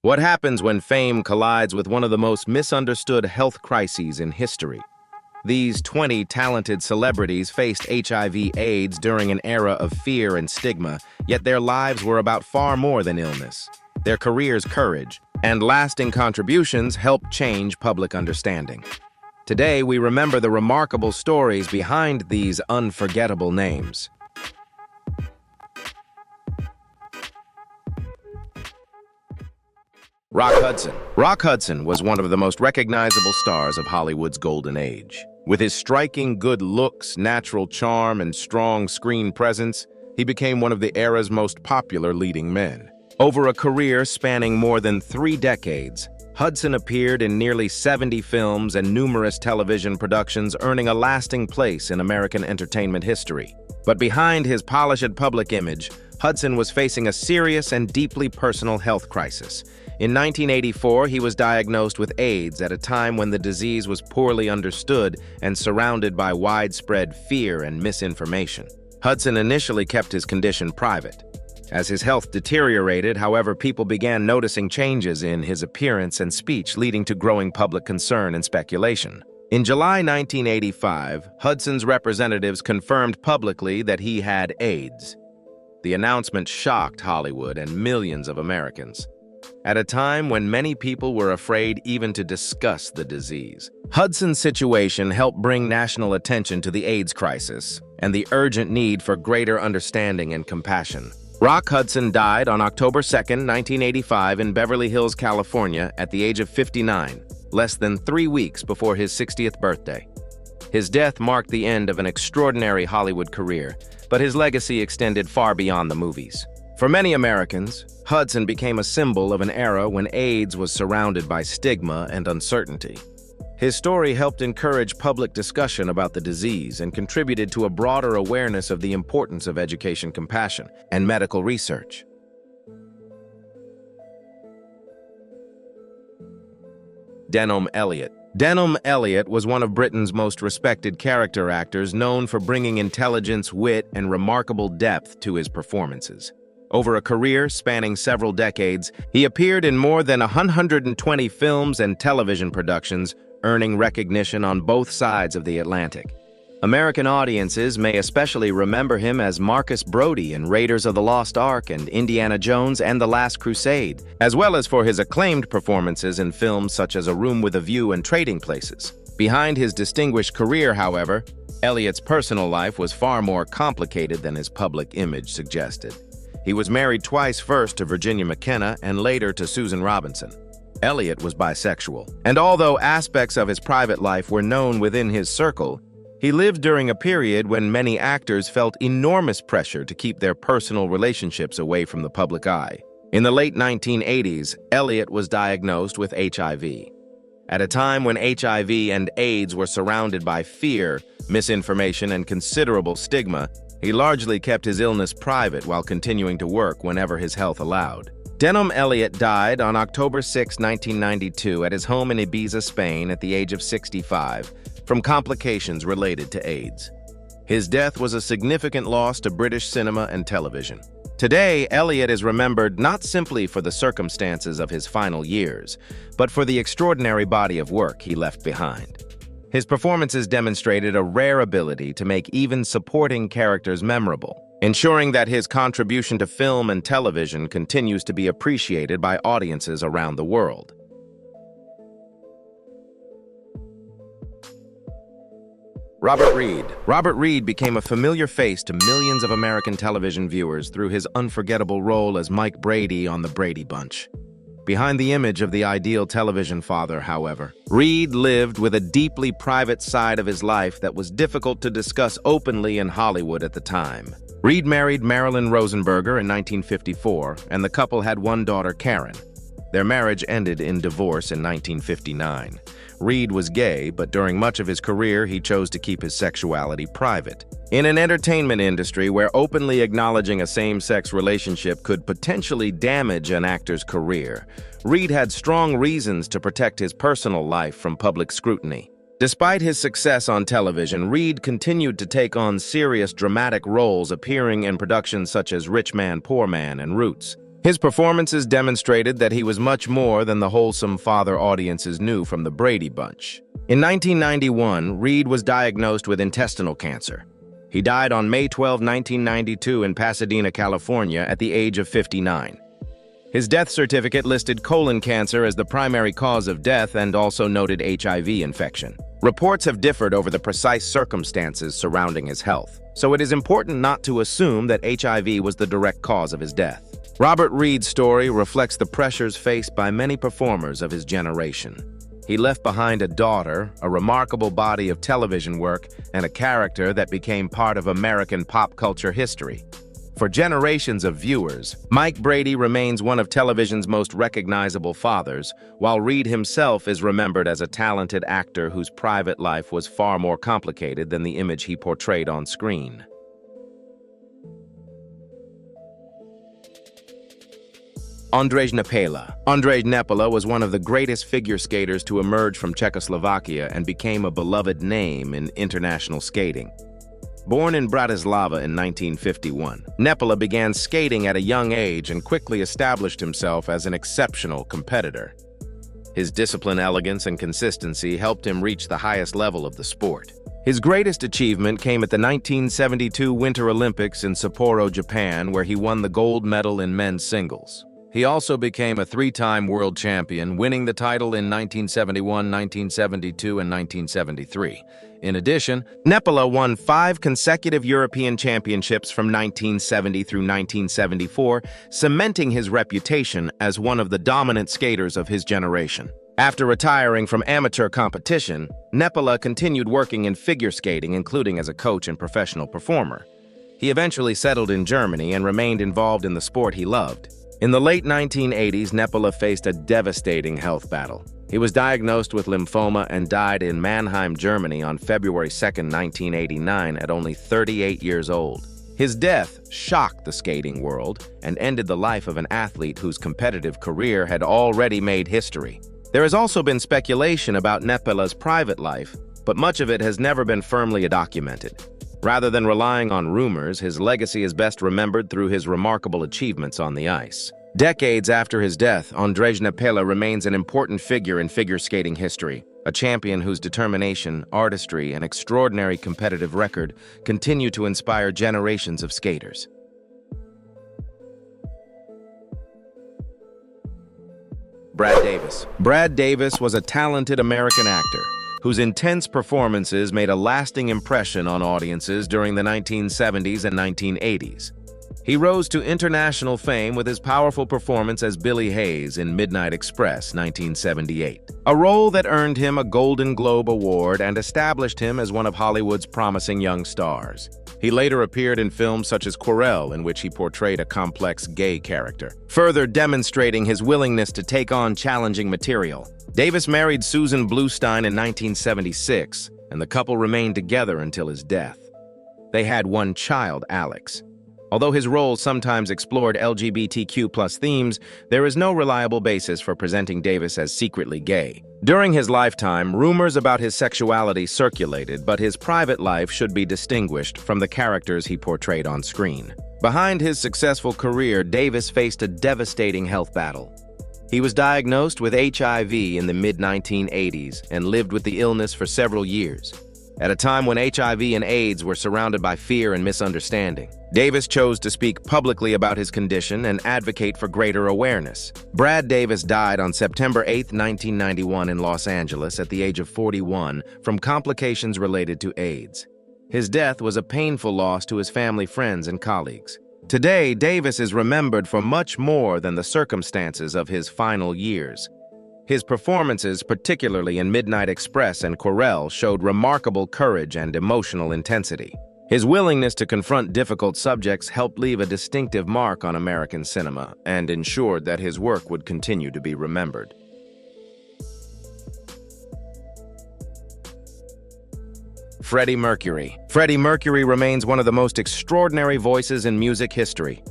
What happens when fame collides with one of the most misunderstood health crises in history? These 20 talented celebrities faced HIV/AIDS during an era of fear and stigma, yet their lives were about far more than illness. Their careers' courage and lasting contributions helped change public understanding. Today, we remember the remarkable stories behind these unforgettable names. Rock Hudson. Rock Hudson was one of the most recognizable stars of Hollywood's golden age. With his striking good looks, natural charm, and strong screen presence, he became one of the era's most popular leading men. Over a career spanning more than 3 decades, Hudson appeared in nearly 70 films and numerous television productions, earning a lasting place in American entertainment history. But behind his polished public image, Hudson was facing a serious and deeply personal health crisis. In 1984, he was diagnosed with AIDS at a time when the disease was poorly understood and surrounded by widespread fear and misinformation. Hudson initially kept his condition private. As his health deteriorated, however, people began noticing changes in his appearance and speech, leading to growing public concern and speculation. In July 1985, Hudson's representatives confirmed publicly that he had AIDS. The announcement shocked Hollywood and millions of Americans. At a time when many people were afraid even to discuss the disease, Hudson's situation helped bring national attention to the AIDS crisis and the urgent need for greater understanding and compassion. Rock Hudson died on October 2, 1985 in Beverly Hills, California at the age of 59, less than 3 weeks before his 60th birthday. His death marked the end of an extraordinary Hollywood career, but his legacy extended far beyond the movies. For many Americans, Hudson became a symbol of an era when AIDS was surrounded by stigma and uncertainty. His story helped encourage public discussion about the disease and contributed to a broader awareness of the importance of education, compassion, and medical research. Denholm Elliott. Denholm Elliott was one of Britain's most respected character actors, known for bringing intelligence, wit, and remarkable depth to his performances. Over a career spanning several decades, he appeared in more than 120 films and television productions, earning recognition on both sides of the Atlantic. American audiences may especially remember him as Marcus Brody in Raiders of the Lost Ark and Indiana Jones and the Last Crusade, as well as for his acclaimed performances in films such as A Room with a View and Trading Places. Behind his distinguished career, however, Elliott's personal life was far more complicated than his public image suggested. He was married twice, first to Virginia McKenna and later to Susan Robinson. Elliott was bisexual, and although aspects of his private life were known within his circle, he lived during a period when many actors felt enormous pressure to keep their personal relationships away from the public eye. In the late 1980s, Elliott was diagnosed with HIV. At a time when HIV and AIDS were surrounded by fear, misinformation, and considerable stigma, he largely kept his illness private while continuing to work whenever his health allowed. Denholm Elliott died on October 6, 1992 at his home in Ibiza, Spain at the age of 65 from complications related to AIDS. His death was a significant loss to British cinema and television. Today, Elliott is remembered not simply for the circumstances of his final years, but for the extraordinary body of work he left behind. His performances demonstrated a rare ability to make even supporting characters memorable, ensuring that his contribution to film and television continues to be appreciated by audiences around the world. Robert Reed. Robert Reed became a familiar face to millions of American television viewers through his unforgettable role as Mike Brady on The Brady Bunch. Behind the image of the ideal television father, however, Reed lived with a deeply private side of his life that was difficult to discuss openly in Hollywood at the time. Reed married Marilyn Rosenberger in 1954, and the couple had one daughter, Karen. Their marriage ended in divorce in 1959. Reed was gay, but during much of his career, he chose to keep his sexuality private. In an entertainment industry where openly acknowledging a same-sex relationship could potentially damage an actor's career, Reed had strong reasons to protect his personal life from public scrutiny. Despite his success on television, Reed continued to take on serious dramatic roles, appearing in productions such as Rich Man, Poor Man and Roots. His performances demonstrated that he was much more than the wholesome father audiences knew from the Brady Bunch. In 1991, Reed was diagnosed with intestinal cancer. He died on May 12, 1992 in Pasadena, California at the age of 59. His death certificate listed colon cancer as the primary cause of death and also noted HIV infection. Reports have differed over the precise circumstances surrounding his health, so it is important not to assume that HIV was the direct cause of his death. Robert Reed's story reflects the pressures faced by many performers of his generation. He left behind a daughter, a remarkable body of television work, and a character that became part of American pop culture history. For generations of viewers, Mike Brady remains one of television's most recognizable fathers, while Reed himself is remembered as a talented actor whose private life was far more complicated than the image he portrayed on screen. Ondrej Nepela. Ondrej Nepela was one of the greatest figure skaters to emerge from Czechoslovakia and became a beloved name in international skating. Born in Bratislava in 1951, Nepela began skating at a young age and quickly established himself as an exceptional competitor. His discipline, elegance, and consistency helped him reach the highest level of the sport. His greatest achievement came at the 1972 Winter Olympics in Sapporo, Japan, where he won the gold medal in men's singles. He also became a three-time world champion, winning the title in 1971, 1972, and 1973. In addition, Nepela won 5 consecutive European championships from 1970 through 1974, cementing his reputation as one of the dominant skaters of his generation. After retiring from amateur competition, Nepela continued working in figure skating, including as a coach and professional performer. He eventually settled in Germany and remained involved in the sport he loved. In the late 1980s, Nepela faced a devastating health battle. He was diagnosed with lymphoma and died in Mannheim, Germany on February 2, 1989 at only 38 years old. His death shocked the skating world and ended the life of an athlete whose competitive career had already made history. There has also been speculation about Nepela's private life, but much of it has never been firmly documented. Rather than relying on rumors, his legacy is best remembered through his remarkable achievements on the ice. Decades after his death, Ondrej Nepela remains an important figure in figure skating history, a champion whose determination, artistry, and extraordinary competitive record continue to inspire generations of skaters. Brad Davis. Brad Davis was a talented American actor whose intense performances made a lasting impression on audiences during the 1970s and 1980s. He rose to international fame with his powerful performance as Billy Hayes in Midnight Express, 1978, a role that earned him a Golden Globe Award and established him as one of Hollywood's promising young stars. He later appeared in films such as Querelle, in which he portrayed a complex gay character, further demonstrating his willingness to take on challenging material. Davis married Susan Bluestein in 1976, and the couple remained together until his death. They had one child, Alex. Although his roles sometimes explored LGBTQ+ themes, there is no reliable basis for presenting Davis as secretly gay. During his lifetime, rumors about his sexuality circulated, but his private life should be distinguished from the characters he portrayed on screen. Behind his successful career, Davis faced a devastating health battle. He was diagnosed with HIV in the mid-1980s and lived with the illness for several years. At a time when HIV and AIDS were surrounded by fear and misunderstanding, Davis chose to speak publicly about his condition and advocate for greater awareness. Brad Davis died on September 8, 1991 in Los Angeles at the age of 41 from complications related to AIDS. His death was a painful loss to his family, friends, and colleagues. Today, Davis is remembered for much more than the circumstances of his final years. His performances, particularly in Midnight Express and Querelle, showed remarkable courage and emotional intensity. His willingness to confront difficult subjects helped leave a distinctive mark on American cinema and ensured that his work would continue to be remembered. Freddie Mercury. Freddie Mercury remains one of the most extraordinary voices in music history.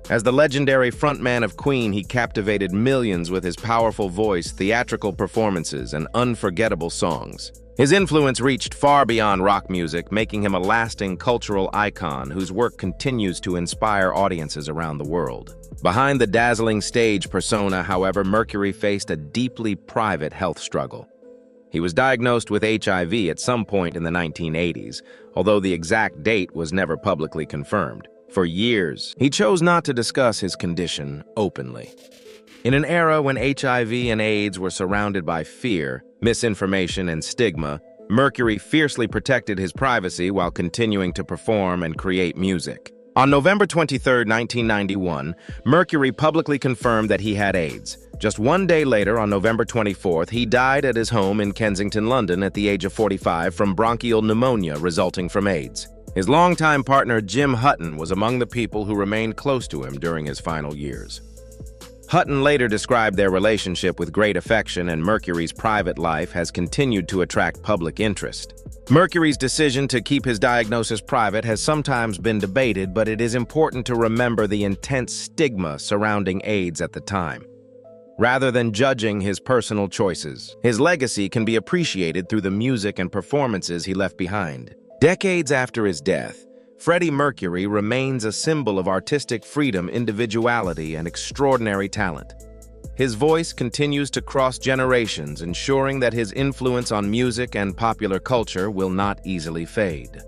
As the legendary frontman of Queen, he captivated millions with his powerful voice, theatrical performances, and unforgettable songs. His influence reached far beyond rock music, making him a lasting cultural icon whose work continues to inspire audiences around the world. Behind the dazzling stage persona, however, Mercury faced a deeply private health struggle. He was diagnosed with HIV at some point in the 1980s, although the exact date was never publicly confirmed. For years, he chose not to discuss his condition openly. In an era when HIV and AIDS were surrounded by fear, misinformation, and stigma, Mercury fiercely protected his privacy while continuing to perform and create music. On November 23, 1991, Mercury publicly confirmed that he had AIDS. Just one day later, on November 24th, he died at his home in Kensington, London, at the age of 45 from bronchial pneumonia resulting from AIDS. His longtime partner, Jim Hutton, was among the people who remained close to him during his final years. Hutton later described their relationship with great affection, and Mercury's private life has continued to attract public interest. Mercury's decision to keep his diagnosis private has sometimes been debated, but it is important to remember the intense stigma surrounding AIDS at the time. Rather than judging his personal choices, his legacy can be appreciated through the music and performances he left behind. Decades after his death, Freddie Mercury remains a symbol of artistic freedom, individuality, and extraordinary talent. His voice continues to cross generations, ensuring that his influence on music and popular culture will not easily fade.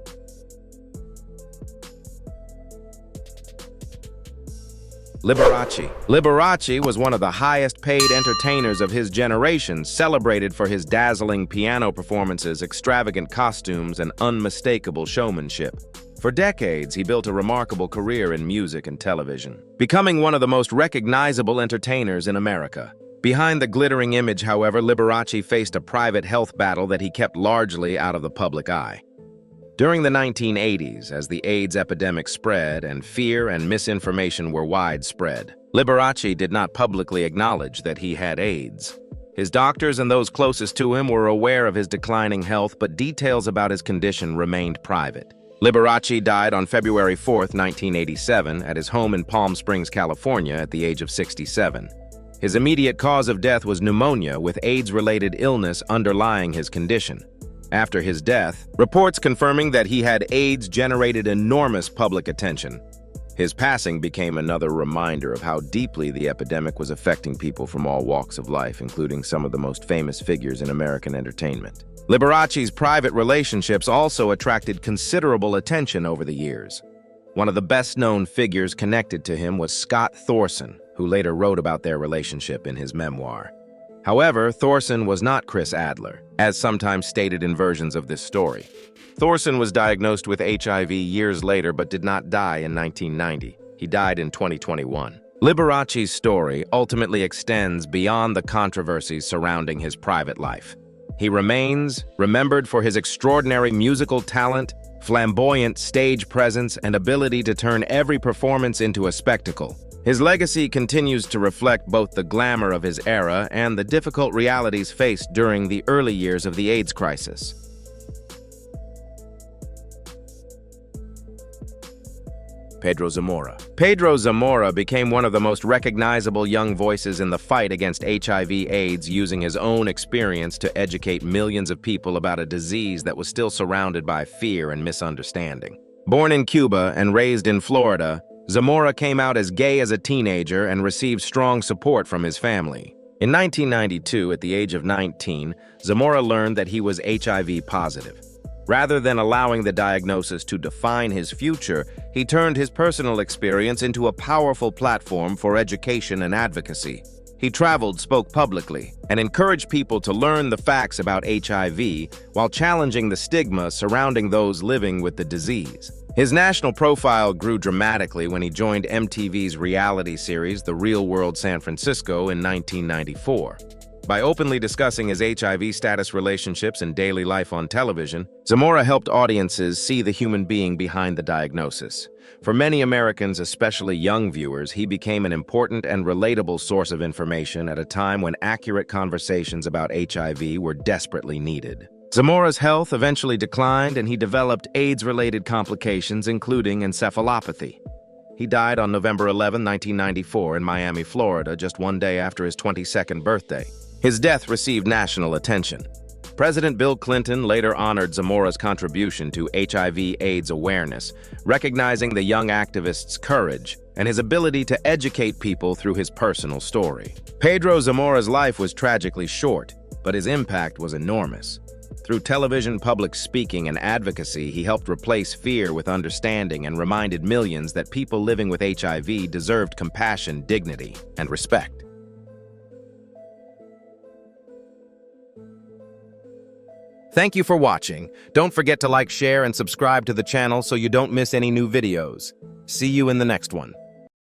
Liberace. Liberace was one of the highest-paid entertainers of his generation, celebrated for his dazzling piano performances, extravagant costumes, and unmistakable showmanship. For decades, he built a remarkable career in music and television, becoming one of the most recognizable entertainers in America. Behind the glittering image, however, Liberace faced a private health battle that he kept largely out of the public eye. During the 1980s, as the AIDS epidemic spread and fear and misinformation were widespread, Liberace did not publicly acknowledge that he had AIDS. His doctors and those closest to him were aware of his declining health, but details about his condition remained private. Liberace died on February 4, 1987, at his home in Palm Springs, California, at the age of 67. His immediate cause of death was pneumonia, with AIDS-related illness underlying his condition. After his death, reports confirming that he had AIDS generated enormous public attention. His passing became another reminder of how deeply the epidemic was affecting people from all walks of life, including some of the most famous figures in American entertainment. Liberace's private relationships also attracted considerable attention over the years. One of the best-known figures connected to him was Scott Thorson, who later wrote about their relationship in his memoir. However, Thorson was not Chris Adler, as sometimes stated in versions of this story. Thorson was diagnosed with HIV years later but did not die in 1990. He died in 2021. Liberace's story ultimately extends beyond the controversies surrounding his private life. He remains remembered for his extraordinary musical talent, flamboyant stage presence, and ability to turn every performance into a spectacle. His legacy continues to reflect both the glamour of his era and the difficult realities faced during the early years of the AIDS crisis. Pedro Zamora. Pedro Zamora became one of the most recognizable young voices in the fight against HIV/AIDS, using his own experience to educate millions of people about a disease that was still surrounded by fear and misunderstanding. Born in Cuba and raised in Florida, Zamora came out as gay as a teenager and received strong support from his family. In 1992, at the age of 19, Zamora learned that he was HIV positive. Rather than allowing the diagnosis to define his future, he turned his personal experience into a powerful platform for education and advocacy. He traveled, spoke publicly, and encouraged people to learn the facts about HIV while challenging the stigma surrounding those living with the disease. His national profile grew dramatically when he joined MTV's reality series, The Real World San Francisco, in 1994. By openly discussing his HIV status, relationships, and daily life on television, Zamora helped audiences see the human being behind the diagnosis. For many Americans, especially young viewers, he became an important and relatable source of information at a time when accurate conversations about HIV were desperately needed. Zamora's health eventually declined, and he developed AIDS-related complications, including encephalopathy. He died on November 11, 1994 in Miami, Florida, just one day after his 22nd birthday. His death received national attention. President Bill Clinton later honored Zamora's contribution to HIV/AIDS awareness, recognizing the young activist's courage and his ability to educate people through his personal story. Pedro Zamora's life was tragically short, but his impact was enormous. Through television, public speaking, and advocacy, he helped replace fear with understanding and reminded millions that people living with HIV deserved compassion, dignity, and respect. Thank you for watching. Don't forget to like, share, and subscribe to the channel so you don't miss any new videos. See you in the next one.